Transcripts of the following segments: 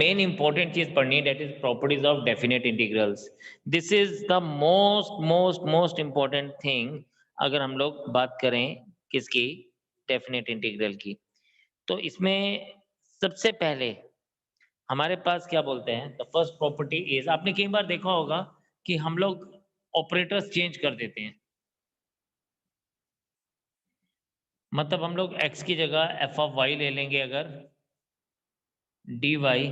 Main important चीज पढ़नी है, that is properties of definite integrals. This is the most most most important thing अगर हम लोग बात करें किसकी, डेफिनेट इंटीग्रल की। तो इसमें सबसे पहले हमारे पास क्या बोलते हैं, द फर्स्ट प्रॉपर्टी इज, आपने कई बार देखा होगा कि हम लोग ऑपरेटर्स चेंज कर देते हैं। मतलब हम लोग x की जगह एफ ऑफ वाई ले लेंगे अगर, D Y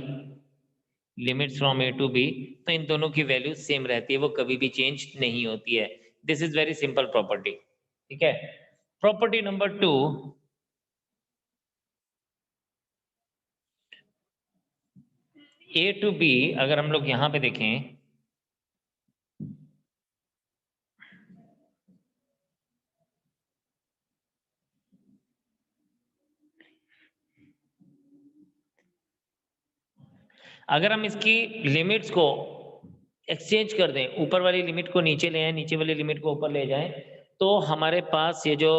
limits from A to B, तो इन दोनों की वैल्यू सेम रहती है, वो कभी भी चेंज नहीं होती है। This is very simple property, ठीक है। Property number 2, A to B, अगर हम लोग यहां पे देखें, अगर हम इसकी लिमिट्स को एक्सचेंज कर दें, ऊपर वाली लिमिट को नीचे ले आए, नीचे वाली लिमिट को ऊपर ले जाएं, तो हमारे पास ये जो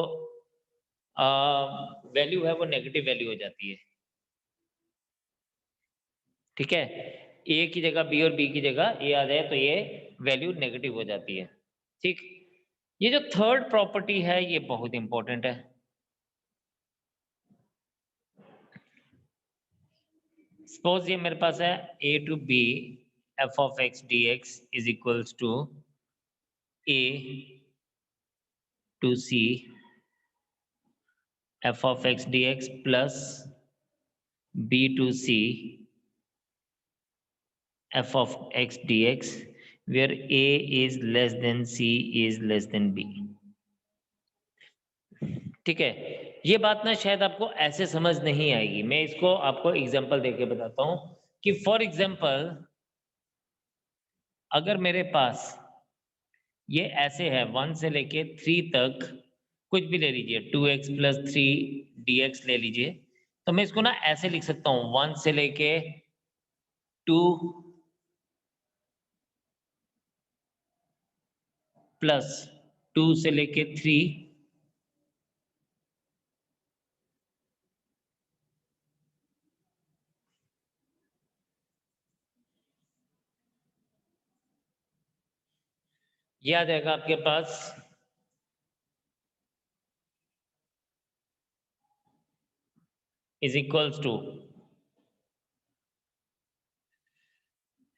वैल्यू है वो नेगेटिव वैल्यू हो जाती है, ठीक है। ए की जगह बी और बी की जगह ए आ जाए तो ये वैल्यू नेगेटिव हो जाती है, ठीक। ये जो थर्ड प्रॉपर्टी है ये बहुत इंपॉर्टेंट है। सपोज ये मेरे पास है A to B F of X D X is equals to A to C F of X D X plus B to C f of x dx where a is less than c is less than b, ठीक है। ये बात ना शायद आपको ऐसे समझ नहीं आएगी, मैं इसको आपको एग्जांपल देके बताता हूं कि फॉर एग्जांपल अगर मेरे पास ये ऐसे है 1 से लेके 3 तक, कुछ भी ले लीजिए, 2x प्लस 3 dx ले लीजिए, तो मैं इसको ना ऐसे लिख सकता हूं 1 से लेके 2 प्लस 2 से लेके 3 ये आ जाएगा आपके पास इज इक्वल्स टू,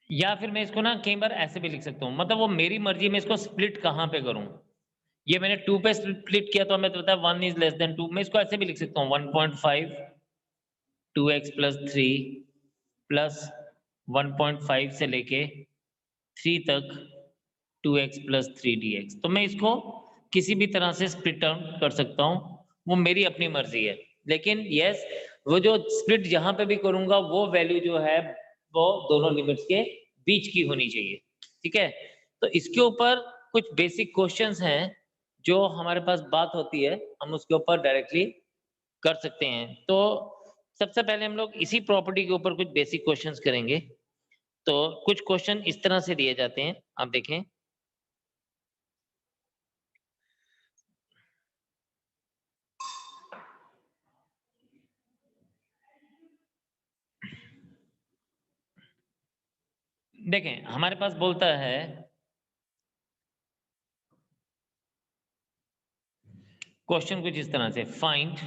या फिर मैं इसको ना कई बार ऐसे भी लिख सकता हूं, मतलब वो मेरी मर्जी में इसको स्प्लिट कहां पे करूं। ये मैंने 2 पे स्प्लिट किया तो हमें तो पता है 1 इज लेस देन 2, मैं इसको ऐसे भी लिख सकता हूं 1.5 2x प्लस 3 प्लस 1.5 से लेके 3 तक 2x प्लस 3 dx, तो मैं इसको किसी भी तरह से स्प्लिट आउट कर सकता हूं, वो मेरी अपनी मर्जी है। लेकिन यस, वो जो स्प्लिट जहां पे भी करूंगा वो वैल्यू जो है वो दोनों लिमिट्स के बीच की होनी चाहिए, ठीक है। तो इसके ऊपर कुछ बेसिक क्वेश्चंस हैं जो हमारे पास बात होती है, हम उसके ऊपर डायरेक्टली कर सकते हैं। तो सबसे पहले हम लोग इसी प्रॉपर्टी के ऊपर कुछ बेसिक क्वेश्चंस करेंगे। तो कुछ क्वेश्चन इस तरह से दिए जाते हैं, आप देखें। देखें हमारे पास बोलता है क्वेश्चन कुछ इस तरह से, find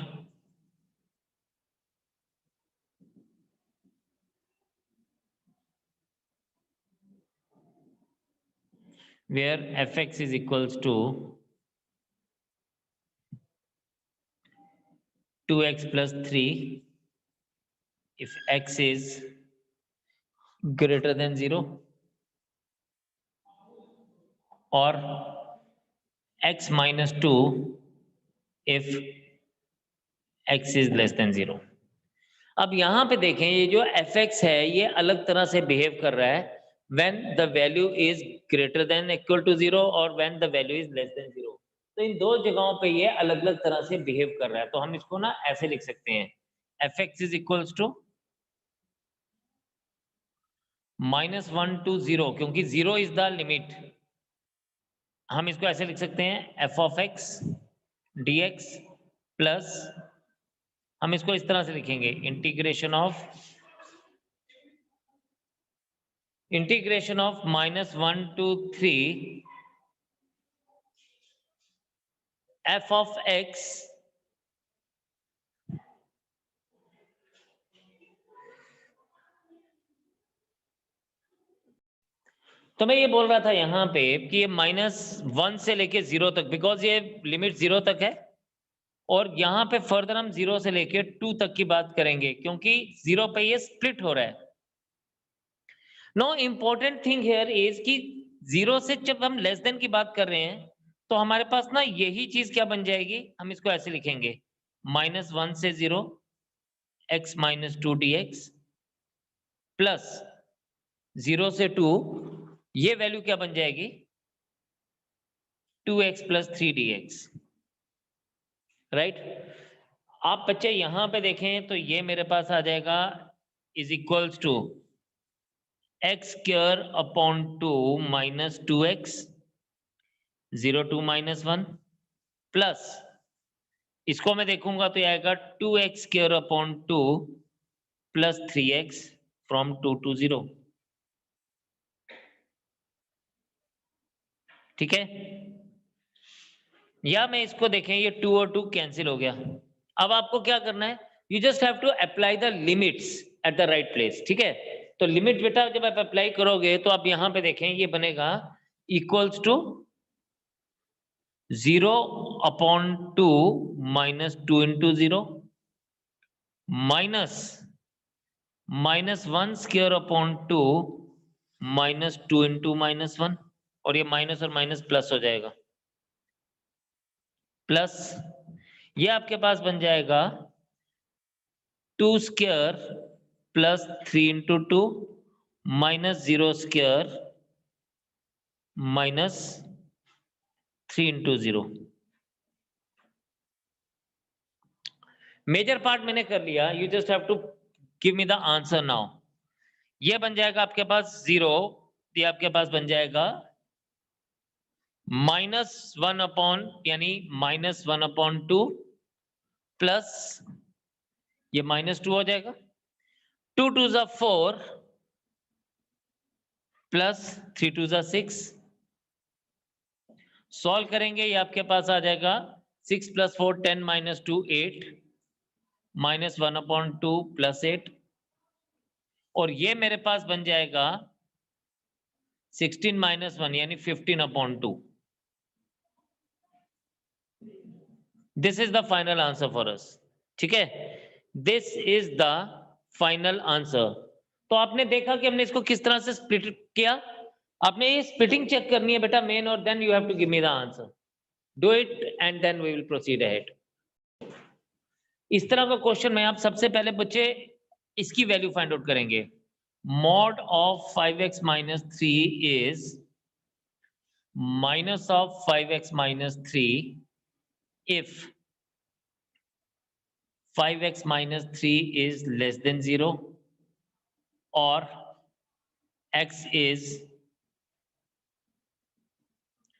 where fx is equals to 2x plus 3 if x is greater than 0 और x minus 2 if x is less than 0। अब यहां पे देखें ये जो fx है ये अलग तरह से बिहेव कर रहा है when the value is greater than equal to 0 और when the value is less than 0। तो इन दो जगहों पे ये अलग अलग तरह से बिहेव कर रहा है, तो हम इसको ना ऐसे लिख सकते हैं fx is equals to -1 to 0, क्योंकि 0 इज द लिमिट, हम इसको ऐसे लिख सकते हैं f of x dx plus हम इसको इस तरह से लिखेंगे integration of integration of -1 to 3 f of x तो मैं ये बोल रहा था यहाँ पे कि ये -1 से लेके 0 तक, बिकॉज ये लिमिट 0 तक है और यहाँ पे फर्दर हम 0 से लेके 2 तक की बात करेंगे क्योंकि 0 पे ये स्प्लिट हो रहा है। Know important thing here is कि 0 से जब हम लेस देन की बात कर रहे हैं तो हमारे पास ना यही चीज क्या बन जाएगी, हम इसको ऐसे लिखेंगे -1 से 0 x - 2 dx प्लस 0 से 2, ये वैल्यू क्या बन जाएगी 2x + 3 dx, राइट। आप बच्चे यहां पे देखें तो ये मेरे पास आ जाएगा is equals to x²/2 - 2x 0 to -1 plus इसको मैं देखूंगा तो ये आएगा 2x²/2 plus 3x from 2 to 0, ठीक है। या मैं इसको देखें ये 2 और 2 कैंसिल हो गया। अब आपको क्या करना है, you just have to apply the limits at the right place, ठीक है। तो लिमिट बेटा जब आप अप्लाई करोगे तो आप यहां पे देखें ये बनेगा equals to 0/2 -2 into 0 minus -1²/2 -2 into -1 और ये माइनस और माइनस प्लस हो जाएगा, प्लस ये आपके पास बन जाएगा 2² plus 3 into 2 -0² minus 3 into 0। Major part मैंने कर लिया, you just have to give me the answer now. ये बन जाएगा आपके पास 0, ये आपके पास बन जाएगा -1 यानी -1/2 प्लस ये -2 हो जाएगा, 2 2s are 4 plus 3 2s are 6। Solve करेंगे ये आपके पास आ जाएगा 6 + 4 10 - 2 8 -1/2 प्लस 8 और ये मेरे पास बन जाएगा 16 - 1 यानी 15/2। This is the final answer for us, ठीक है। This is the final answer. तो आपने देखा कि हमने इसको किस तरह से स्प्लिट किया। आपने ये स्प्लिटिंग चेक करनी है बेटा मेन, और then you have to give me the answer. Do it and then we will proceed ahead. इस तरह का क्वेश्चन में आप सबसे पहले बच्चे इसकी वैल्यू फाइंड आउट करेंगे। mod of 5x - 3 is minus of 5x - 3 if 5x - 3 is less than 0 or x is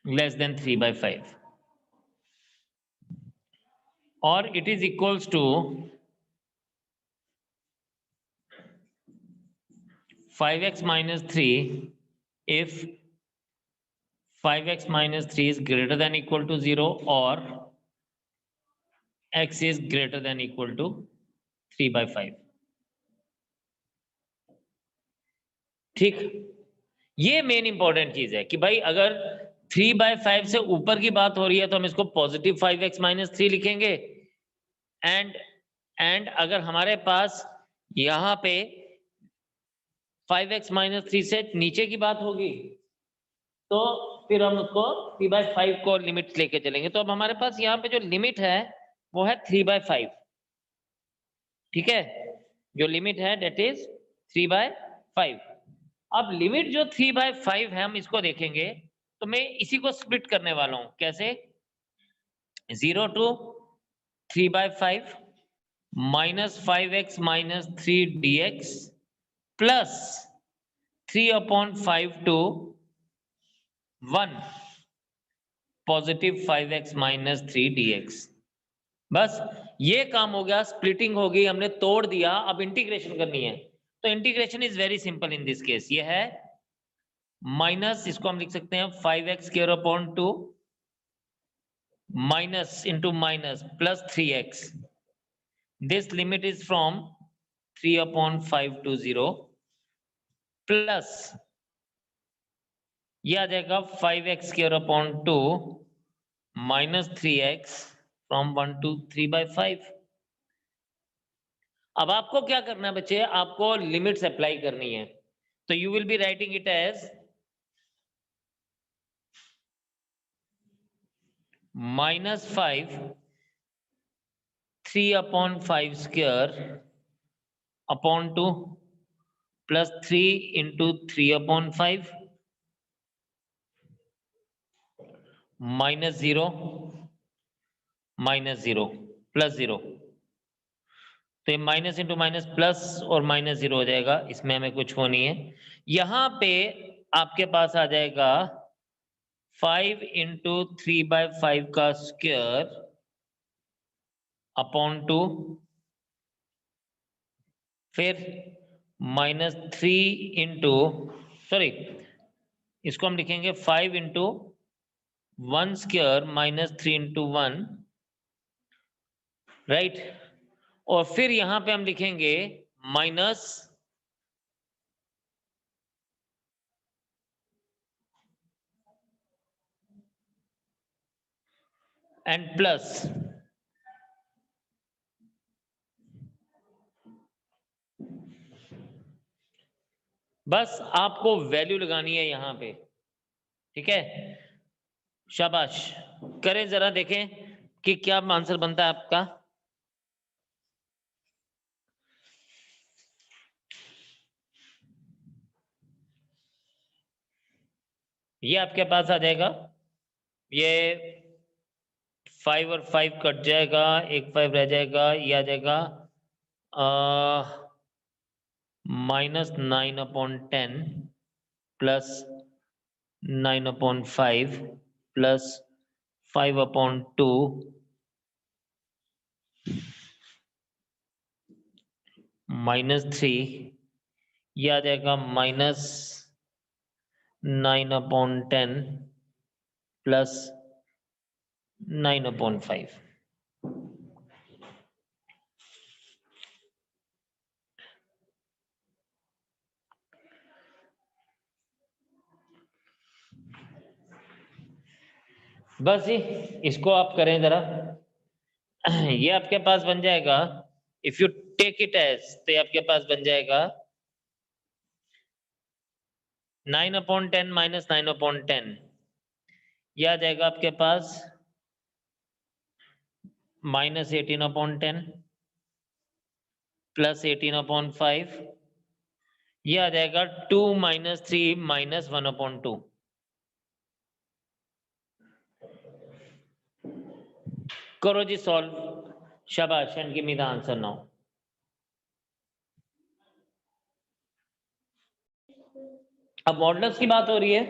less than 3/5 or it is equals to 5x - 3 if 5x - 3 is greater than equal to 0 or x is greater than equal to 3/5। ठीक, ये main important चीज है कि भाई अगर 3/5 से ऊपर की बात हो रही है तो हम इसको पॉजिटिव 5x - 3 लिखेंगे, एंड अगर हमारे पास यहां पे 5x - 3 से नीचे की बात होगी तो फिर हम उसको 3/5 को लिमिट लेके चलेंगे। तो अब हमारे पास यहाँ पे जो लिमिट है वो है 3/5, ठीक है। जो लिमिट है डेट इज 3/5। अब लिमिट जो 3/5 है हम इसको देखेंगे तो मैं इसी को स्प्लिट करने वाला हूं। कैसे, 0 to 3/5 minus 5x - 3 dx plus 3/5 to 1 positive 5x - 3 dx। बस ये काम हो गया, स्प्लिटिंग हो गई, हमने तोड़ दिया। अब इंटीग्रेशन करनी है तो integration is very simple in this case. ये है माइनस इसको हम लिख सकते हैं 5x square upon 2 minus into minus plus 3x। This limit is from 3/5 to 0 plus ये आ जाएगा 5x square upon 2 minus 3x from 1 to 3/5। अब आपको क्या करना है बच्चे, आपको लिमिट्स अप्लाई करनी है, तो you will be writing it as -5 3/5 square upon 2 plus 3 into 3/5 -0 -0 plus 0। तो ये माइनस इंटू माइनस प्लस और -0 हो जाएगा, इसमें हमें कुछ वो नहीं है। यहां पे आपके पास आ जाएगा 5 into 3/5 का स्क्वायर अपॉन 2, फिर -3 इंटू सॉरी इसको हम लिखेंगे 5 इंटू 1 स्क्वायर -3 इंटू 1, राइट। और फिर यहां पे हम लिखेंगे माइनस एंड प्लस। बस आपको वैल्यू लगानी है यहां पे, ठीक है। शाबाश, करें जरा, देखें कि क्या आंसर बनता है आपका। ये आपके पास आ जाएगा, ये 5 और 5 कट जाएगा, एक 5 रह जाएगा, ये आ जाएगा -9/10 प्लस 9/5 प्लस 5/2 -3, ये आ जाएगा -9/10 प्लस 9/5। बस जी, इसको आप करें जरा। ये आपके पास बन जाएगा, if you take it as, तो ये आपके पास बन जाएगा 9/10 माइनस 9/10, ये आ जाएगा आपके पास -18/10 प्लस 18/5, ये आ जाएगा 2 - 3 - 1/2। करो जी सॉल्व, शाबाश, and give me the answer now. अब मॉडल्स की बात हो रही है,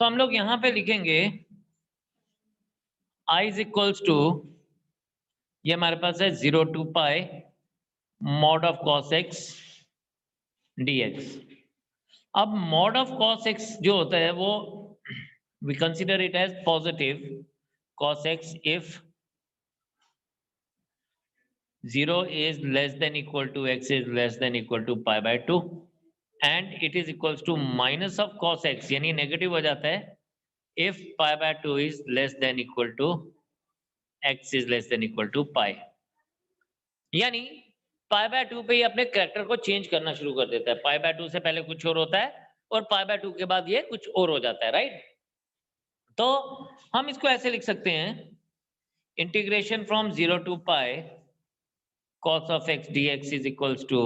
तो हम लोग यहां पे लिखेंगे I इज इक्वल्स टू, ये हमारे पास है 0 to pi mod of cos x dx। अब mod of cos x जो होता है वो we consider it as positive cos x if 0 is less than equal to x is less than equal to pi by 2 and it is equals to minus of cos x, यानी negative हो जाता है if pi by 2 is less than equal to x is less than equal to pi। यानी पाई by 2 पे ही अपने character को change करना शुरू कर देता है। पाई बाय 2 से पहले कुछ और होता है और पाई बाय 2 के बाद ये कुछ और हो जाता है, राइट। तो हम इसको ऐसे लिख सकते हैं, integration from 0 to pi cos of x dx is equals to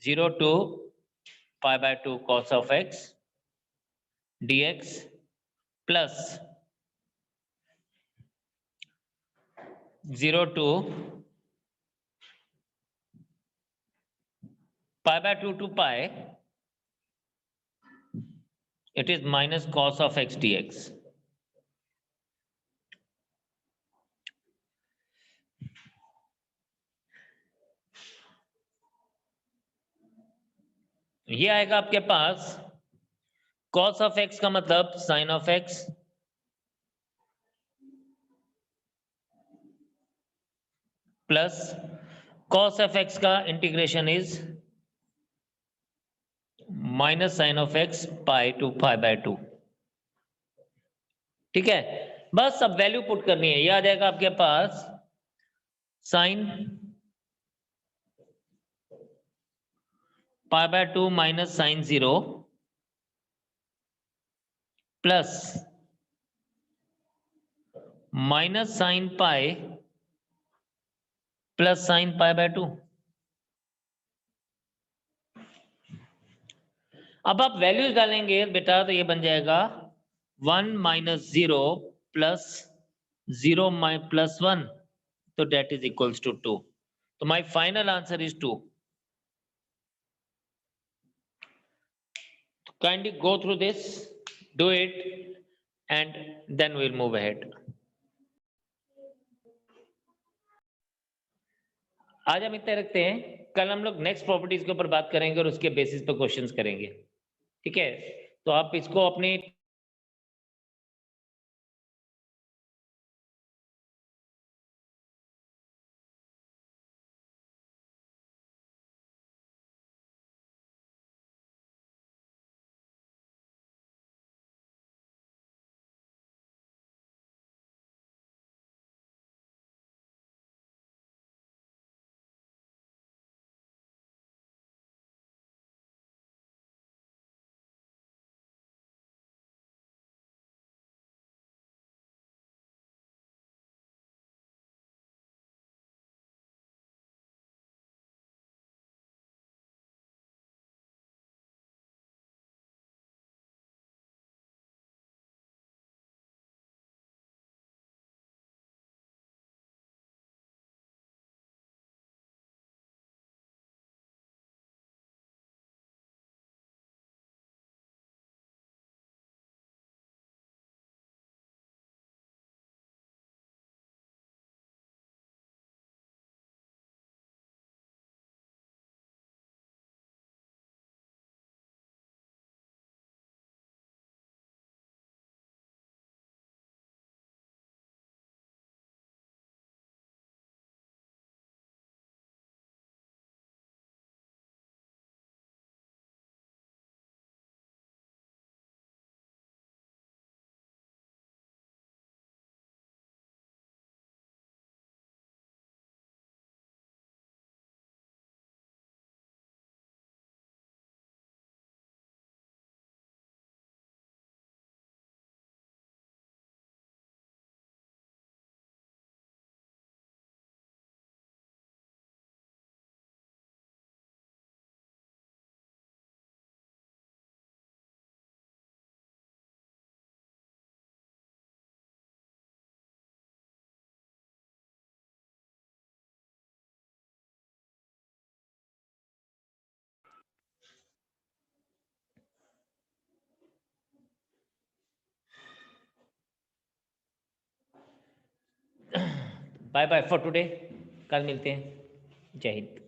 0 to pi by 2 cos of x dx plus 0 to pi by 2 to pi, it is minus cos of x dx। ये आएगा आपके पास cos of x का मतलब sin of x plus cos of x का integration is minus sine of x pi to pi by 2। ठीक है, बस अब वैल्यू पुट करनी है। ये आ जाएगा आपके पास sine pi by 2 minus sine 0 plus minus sine pi plus sine pi by 2। अब आप वैल्यूज डालेंगे बेटा तो ये बन जाएगा 1 माइनस 0 प्लस 0 प्लस 1, तो डेट इज इक्वल्स टू 2। तो my final answer is 2। Kindly go through this, do it, and then we'll move ahead. आज हम इतने रखते हैं, कल हम लोग नेक्स्ट प्रॉपर्टीज के ऊपर बात करेंगे और उसके बेसिस पे क्वेश्चंस करेंगे। ठीक है, तो आप इसको अपनी बाय बाय फॉर टुडे, कल मिलते हैं। जय हिंद।